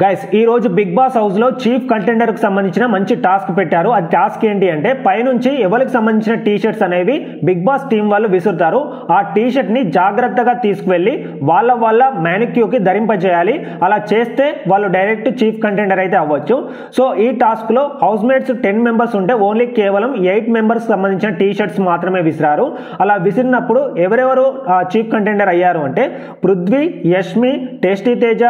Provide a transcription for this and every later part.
Guys ఈ రోజు big boss house లో చీఫ్ కంటెండర్ కి సంబంధించిన మంచి టాస్క్ పెట్టారు. అది టాస్క్ ఏంటి అంటే పైనుంచి ఎవరికి సంబంధించిన టీ షర్ట్స్ అనేవి బిగ్ బాస్ టీం వాళ్ళు విసురుతారు. ఆ టీ షర్ట్ ని జాగ్రత్తగా తీసుకువెళ్లి వాళ్ళ మ్యానిక్యూ కి ధరింపజేయాలి. అలా చేస్తే వాళ్ళు డైరెక్ట్ చీఫ్ కంటెండర్ అయితే అవ్వచ్చు. సో ఈ టాస్క్ లో హౌస్ మేట్స్ 10 మెంబర్స్ ఉంటే ఓన్లీ కేవలం 8 మెంబర్స్ సంబంధించిన టీ షర్ట్స్ మాత్రమే విసిరారు. అలా విసిరినప్పుడు ఎవరెవరు చీఫ్ కంటెండర్ అయ్యారు అంటే పృథ్వీ, యష్మి, టేస్టీ తేజ,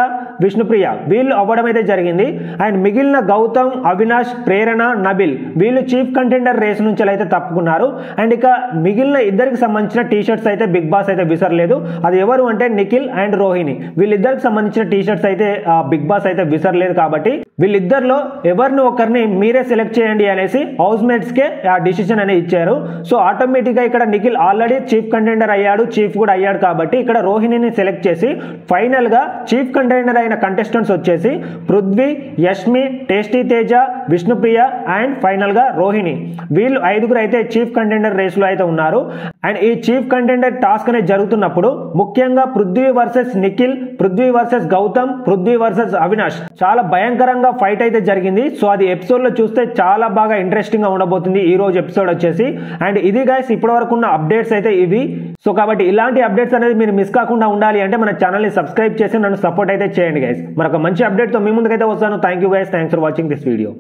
విష్ణుప్రియ వీళ్ళు అవ్వడం అయితే జరిగింది. అండ్ మిగిలిన గౌతమ్, అవినాష్, ప్రేరణ, నబిల్ వీళ్ళు చీఫ్ కంటెండర్ రేస్ నుంచి అయితే తప్పుకున్నారు. అండ్ ఇక మిగిలిన ఇద్దరికి సంబంధించిన టీ షర్ట్స్ అయితే బిగ్ బాస్ అయితే విసరలేదు. అది ఎవరు అంటే నిఖిల్ అండ్ రోహిణి. వీళ్ళిద్దరికి సంబంధించిన టీ షర్ట్స్ అయితే బిగ్ బాస్ అయితే విసరలేదు. కాబట్టి వీళ్ళిద్దరిలో ఎవరిని ఒకరిని మీరే సెలెక్ట్ చేయండి అనేసి హౌస్ మేట్స్ కే ఆ డిసిషన్ అనేది ఇచ్చారు. సో ఆటోమేటిక్ గా ఇక్కడ నిఖిల్ ఆల్రెడీ చీఫ్ కంటెండర్ అయ్యాడు, చీఫ్ కూడా అయ్యాడు. కాబట్టి ఇక్కడ రోహిణిని సెలెక్ట్ చేసి ఫైనల్ గా చీఫ్ కంటెండర్ అయిన కంటెస్టెంట్స్ వచ్చేసి Prithvi, Yashmi, tasty Teja, Vishnupriya and final గా రోహిణి. వీళ్ళు 5గురు అయితే చీఫ్ కంటెండర్ రేస్ లో అయితే ఉన్నారు. అండ్ ఈ చీఫ్ కంటెండర్ టాస్క్ అనేది జరుగుతున్నప్పుడు ముఖ్యంగా Prithvi versus Nikhil, Prithvi versus Gautam, Prithvi versus Avinash చాలా భయంకరంగా ఫైట్ అయితే జరిగింది. సో అది ఎపిసోడ్ లో చూస్తే చాలా బాగా ఇంట్రెస్టింగ్ గా ఉండబోతుంది ఈ రోజు ఎపిసోడ్ వచ్చేసి. అండ్ ఇది గైస్ ఇప్పటి వరకు ఉన్న అప్డేట్స్ అయితే ఇవి. సో కాబట్టి ఇలాంటి అప్డేట్స్ అనేది మీరు మిస్ కాకుండా ఉండాలి అంటే మన ఛానల్ ని సబ్స్క్రైబ్ చేసి నన్ను సపోర్ట్ అయితే చేయండి గైస్. మరొక మంచి అప్డేట్ తో మీ ముందుకైతే వస్తాను. Thank you guys, thanks for watching this video.